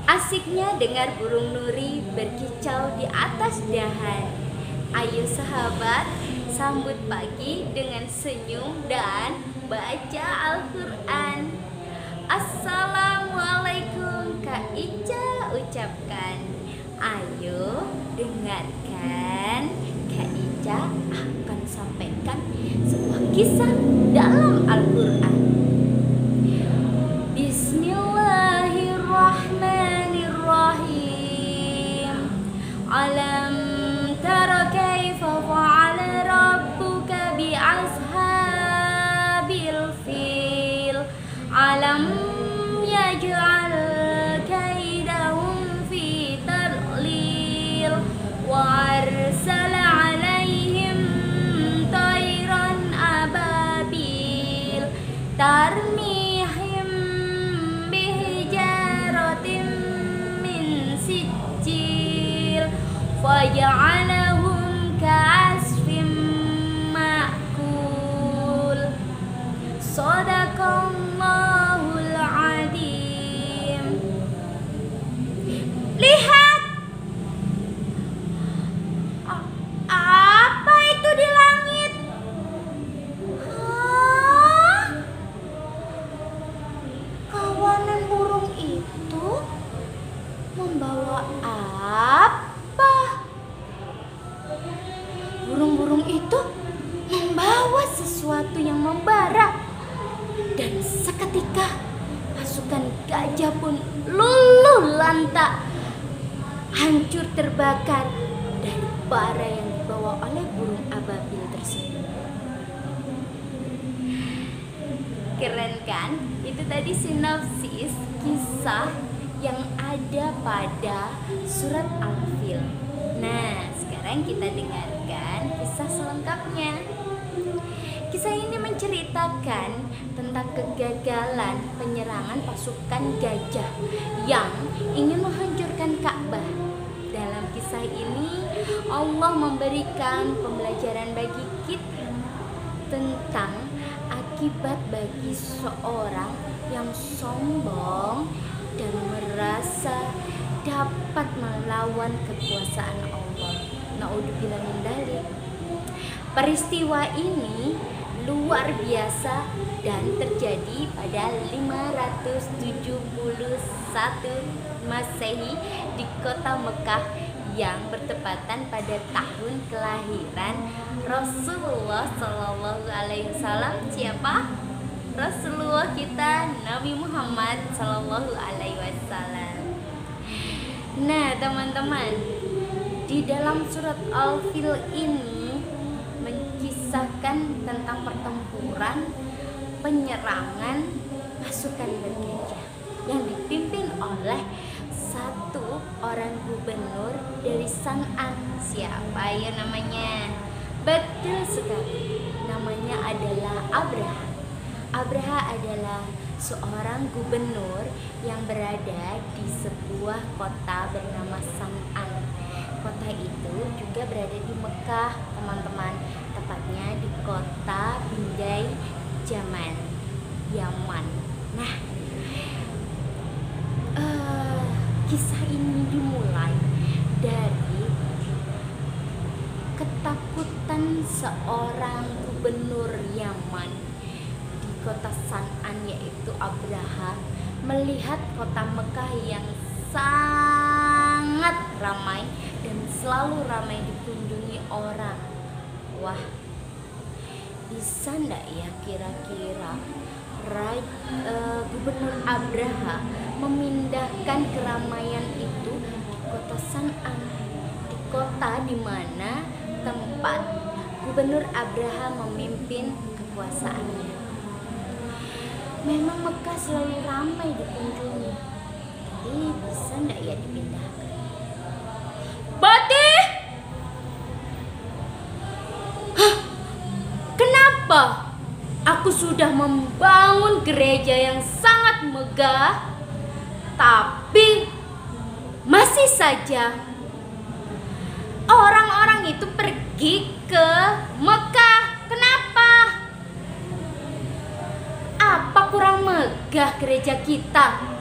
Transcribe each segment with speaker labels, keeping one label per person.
Speaker 1: Asiknya dengar burung nuri berkicau di atas dahan. Ayo sahabat, sambut pagi dengan senyum dan baca Al-Quran. Assalamualaikum Kak Ica ucapkan. Ayo dengarkan, Kak Ica akan sampaikan sebuah kisah dalam Al-Quran. Bismillahirrahmanirrahim. Alam tara kaifa fa'ala rabbuka bi ashabil fil. Alam yaj'al kaidahum fi tadlil wa arsala 'alaihim tayran ababil tarmihim bihijaratin min sijil faja'alahum ka'asfin ma'kul. Shadaqallahul adzim. Lihat, apa itu di langit? Hah? Kawanan burung itu membawa apa? Burung-burung itu membawa sesuatu yang membara. Dan seketika pasukan gajah pun luluh lantak, hancur terbakar dari bara yang dibawa oleh burung ababil tersebut. Keren kan? Itu tadi sinopsis kisah yang ada pada surat Al-Fil. Nah, sekarang kita dengarkan kisah selengkapnya. Kisah ini menceritakan tentang kegagalan penyerangan pasukan gajah yang ingin menghancurkan Ka'bah. Dalam kisah ini, Allah memberikan pembelajaran bagi kita tentang akibat bagi seorang yang sombong dan merasa dapat melawan kekuasaan Allah. Naudzubillah min dzalik. Peristiwa ini luar biasa dan terjadi pada 571 Masehi di kota Mekah yang bertepatan pada tahun kelahiran Rasulullah Shallallahu Alaihi Wasallam. Siapa? Rasulullah kita, Nabi Muhammad Shallallahu Alaihi Wasallam. Nah, teman-teman, di dalam surat Al-Fil ini mengisahkan tentang pertempuran penyerangan pasukan bergajah yang dipimpin oleh satu orang gubernur dari San'a. Siapa ya namanya? Betul sekali, namanya adalah Abraha. Abraha adalah seorang gubernur yang berada di sebuah kota bernama San'a. Kota itu juga berada di Mekah, teman-teman, tepatnya di kota Bindai Yaman. Nah, kisah ini dimulai dari ketakutan seorang gubernur Yaman di kota San'an, yaitu Abraha, melihat kota Mekah yang sangat ramai dan selalu ramai dikunjungi orang. Wah, bisa ndak ya kira-kira Gubernur Abraha memindahkan keramaian itu di kota San'an, di kota di mana tempat Gubernur Abraha memimpin kekuasaannya. Memang Mekah selalu ramai dikunjungi, tapi bisa ndak ya dipindahkan? Batih! Kenapa? Aku sudah membangun gereja yang sangat megah, tapi masih saja orang-orang itu pergi ke Mekah. Kenapa? Apa kurang megah gereja kita?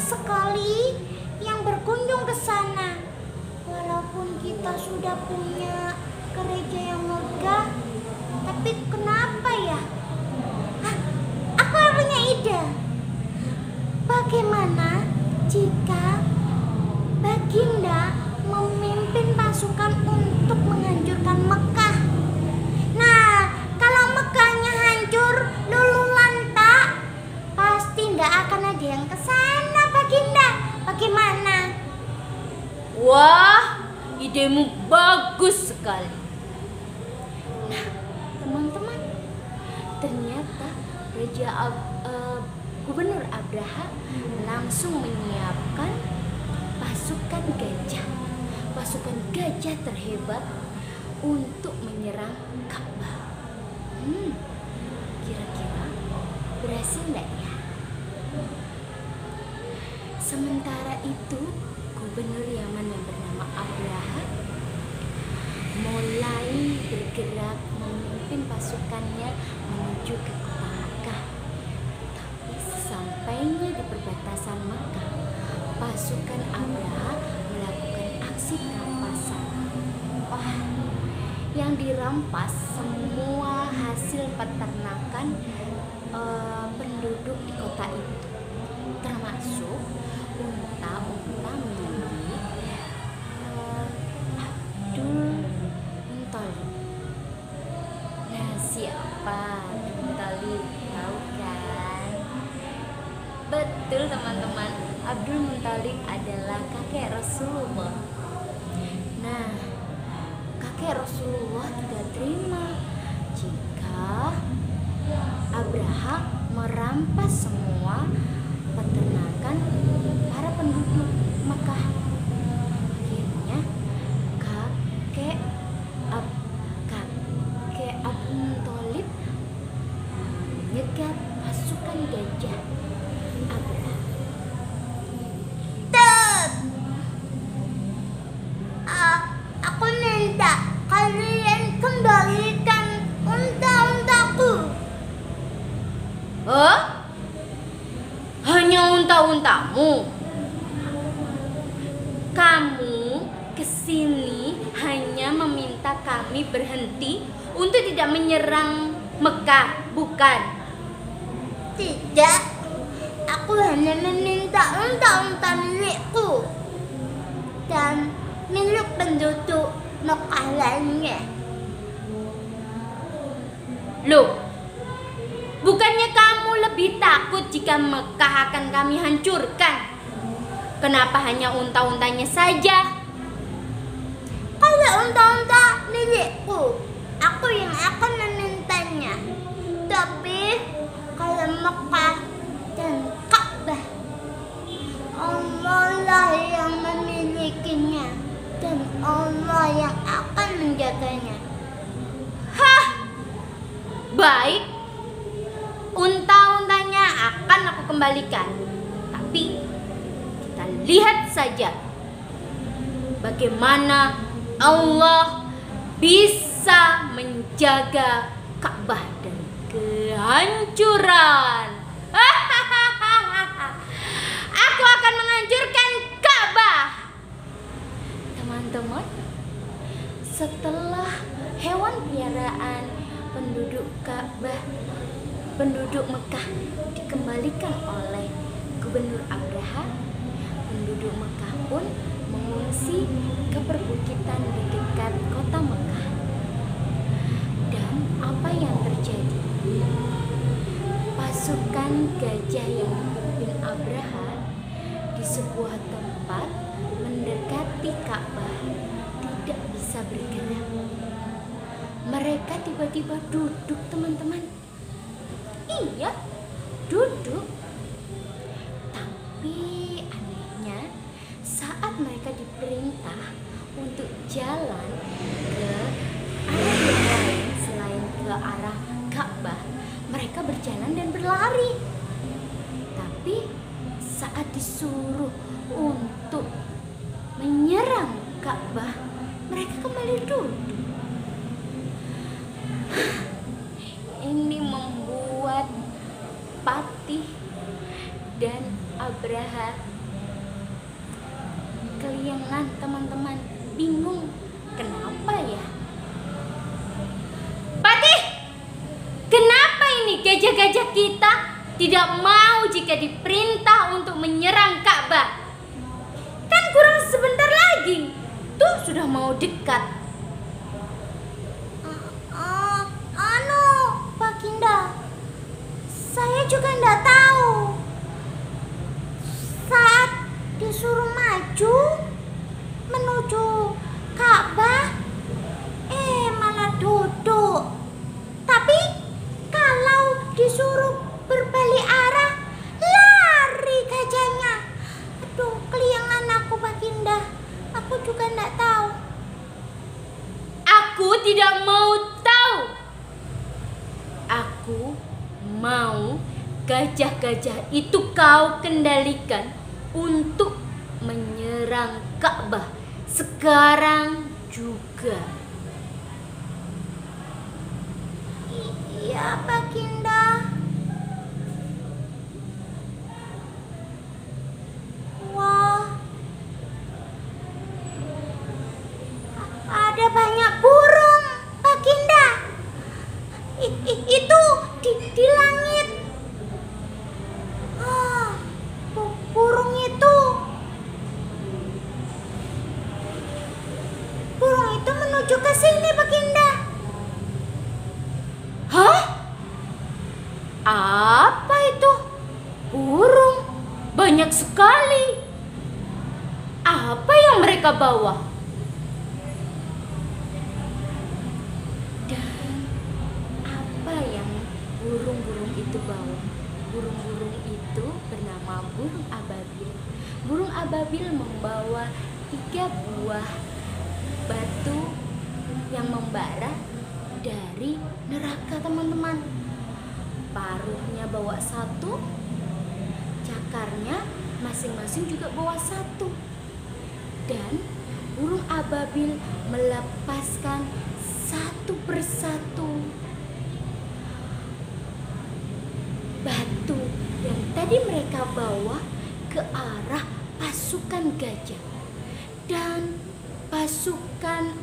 Speaker 1: sekali yang berkunjung ke sana. Walaupun kita sudah punya gereja yang megah, tapi kenapa ya? Aku punya ide. Bagaimana jika Baginda memimpin pasukan untuk menghancurkan Mekah? Nah, kalau Mekahnya hancur, luluh lantak, pasti nggak akan ada yang ke sana, Baginda. Bagaimana?
Speaker 2: Wah, idemu bagus sekali.
Speaker 1: Nah, teman-teman, ternyata Gubernur Abraha langsung menyiapkan pasukan gajah terhebat untuk menyerang Ka'bah. Kira-kira berhasil nggak ya? Sementara itu, Gubernur Yaman yang bernama Abraha mulai bergerak memimpin pasukannya menuju ke kota Makkah. Tapi sesampainya di perbatasan Makkah, pasukan Abraha melakukan aksi perampasan. Wah, yang dirampas semua hasil peternakan penduduk di kota itu, termasuk unta-unta milik Abdul Muthalib. Nah, siapa Abdul Muthalib? Tahu kan? Betul teman-teman, Abdul Muthalib adalah kakek Rasulullah. Nah, kakek Rasulullah tidak terima jika Abraha merampas semua peternakan para penduduk Makkah. Akhirnya kakek Abdul Muthalib menyegat pasukan gajah Abraha. Aku minta kalian kembalikan unta-untaku.
Speaker 2: Hanya unta-untamu? Kamu kesini hanya meminta kami berhenti untuk tidak menyerang Mekah, bukan?
Speaker 1: Tidak, aku hanya meminta unta-unta milikku dan milik penduduk Mekah lainnya.
Speaker 2: Loh, bukannya kamu lebih takut jika Mekah akan kami hancurkan? Kenapa hanya unta-untanya saja?
Speaker 1: Kalau unta-unta milikku, aku yang akan memintanya. Tapi kalau Mekah dan Ka'bah, Allah lah yang memilikinya dan Allah yang akan menjaganya.
Speaker 2: Hah, baik, unta-untanya akan aku kembalikan. Tapi kita lihat saja bagaimana Allah bisa menjaga Ka'bah dari kehancuran. Aku akan menghancurkan Ka'bah. Teman-teman, setelah hewan peliharaan penduduk Ka'bah, penduduk Mekah dikembalikan oleh Gubernur Abraha, penduduk Mekah pun mengungsi ke perbukitan di dekat kota Mekah. Dan apa yang terjadi? Pasukan gajah yang dipimpin Abraha di sebuah tempat mendekati Ka'bah tidak bisa bergerak. Mereka tiba-tiba duduk, teman-teman. Iya, duduk. Tapi anehnya, saat mereka diperintah untuk jalan ke arah yang lain selain ke arah Ka'bah, mereka berjalan dan berlari. Tapi saat disuruh untuk menyerang Ka'bah, mereka kembali duduk. Ini membuat Patih dan Abraha keliengan teman-teman. Bingung, kenapa ya? Patih, kenapa ini gajah-gajah kita tidak mau jika diperintah untuk menyerang Ka'bah? Kan kurang sebentar lagi, tuh sudah mau dekat.
Speaker 1: Pak Kinda, saya juga nggak tahu. Saat disuruh maju menuju Ka'bah, malah duduk. Tapi kalau disuruh berbalik arah, lari gajahnya. Aduh, keliangan aku Pak Kinda. Aku juga nggak tahu.
Speaker 2: Aku tidak mau tahu. Aku mau gajah-gajah itu kau kendalikan untuk menyerang Ka'bah sekarang juga.
Speaker 1: Iya Pak Kinda. Wah, ada banyak burung Pak Kinda. Itu di langit. Burung itu. Burung itu menuju ke sini Pak Kinda.
Speaker 2: Hah? Apa itu? Burung banyak sekali. Apa yang mereka bawa? Dan apa yang burung-burung itu bawa? Burung-burung itu bernama burung ababil. Burung ababil membawa 3 buah batu yang membara dari neraka teman-teman. Paruhnya bawa 1, cakarnya masing-masing juga bawa 1. Dan burung ababil melepaskan 1 persatu batu yang tadi mereka bawa ke arah pasukan gajah. Dan pasukan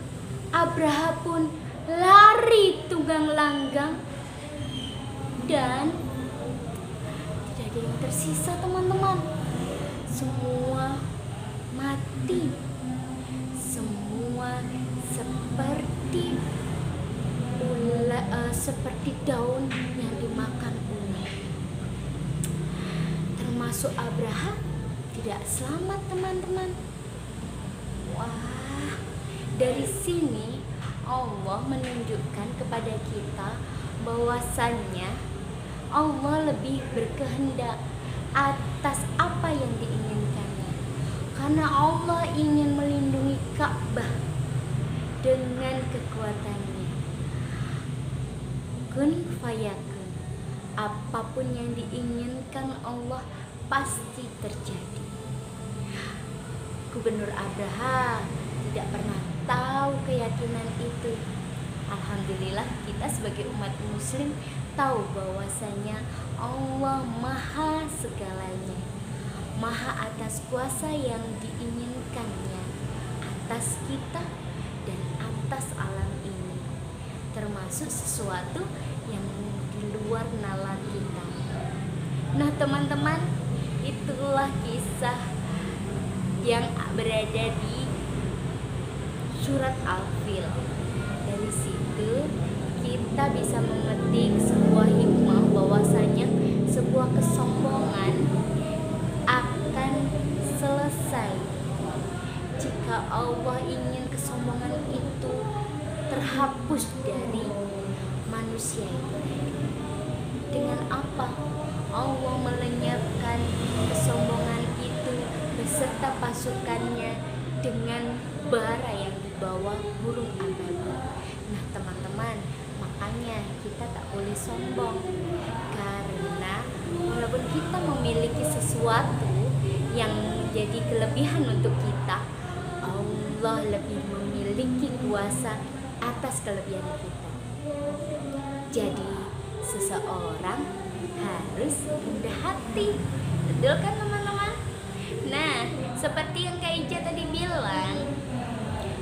Speaker 2: Abraha pun lari tunggang langgang dan tidak ada yang tersisa teman-teman. Semua mati. Semua seperti daun yang dimakan ular. Termasuk Abraha tidak selamat teman-teman. Wah, dari sini Allah menunjukkan kepada kita bahwasannya Allah lebih berkehendak atas apa yang diinginkannya. Karena Allah ingin melindungi Ka'bah dengan kekuatannya. Kun fayakun. Apapun yang diinginkan Allah pasti terjadi. Gubernur Abraha tidak pernah tahu keyakinan itu. Alhamdulillah kita sebagai umat muslim tahu bahwasanya Allah maha segalanya, maha atas kuasa yang diinginkannya atas kita dan atas alam ini, termasuk sesuatu yang di luar nalar kita. Nah teman-teman, itulah kisah yang berada di surat Al-Fil. Dari situ kita bisa memetik sebuah hikmah bahwasanya sebuah kesombongan akan selesai jika Allah ingin kesombongan itu terhapus dari manusia itu. Dengan apa? Allah melenyapkan kesombongan itu beserta pasukannya dengan bara yang dibawa burung ababil. Nah teman-teman, makanya kita tak boleh sombong, karena walaupun kita memiliki sesuatu yang menjadi kelebihan untuk kita, Allah lebih memiliki kuasa atas kelebihan kita. Jadi seseorang harus rendah hati, betul kan teman-teman? Nah Seperti yang Kak Ija tadi bilang,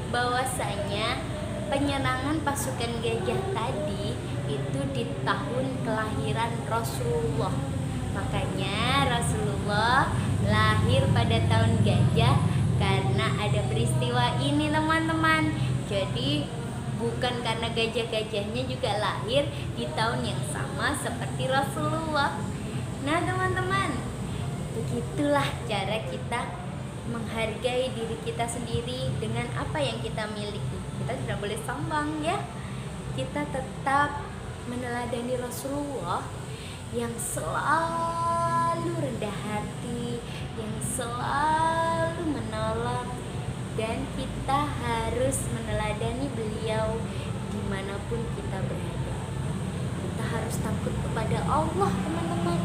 Speaker 2: bahwasanya penyerangan pasukan gajah tadi itu di tahun kelahiran Rasulullah. Makanya Rasulullah lahir pada tahun gajah karena ada peristiwa ini teman-teman. Jadi bukan karena gajah-gajahnya juga lahir di tahun yang sama seperti Rasulullah. Nah teman-teman, begitulah cara kita menghargai diri kita sendiri dengan apa yang kita miliki. Kita tidak boleh sombong ya. Kita tetap meneladani Rasulullah yang selalu rendah hati, yang selalu menolong, dan kita harus meneladani beliau dimanapun kita berada. Kita harus takut kepada Allah teman-teman,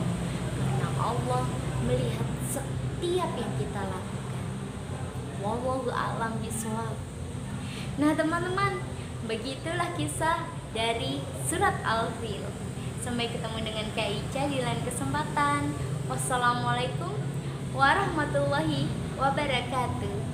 Speaker 2: karena Allah melihat setiap yang kita lakukan. Wallahu a'lam bishawab. Nah teman-teman, begitulah kisah dari surat Al-Fil. Sampai ketemu dengan Kak Ica di lain kesempatan. Wassalamualaikum warahmatullahi wabarakatuh.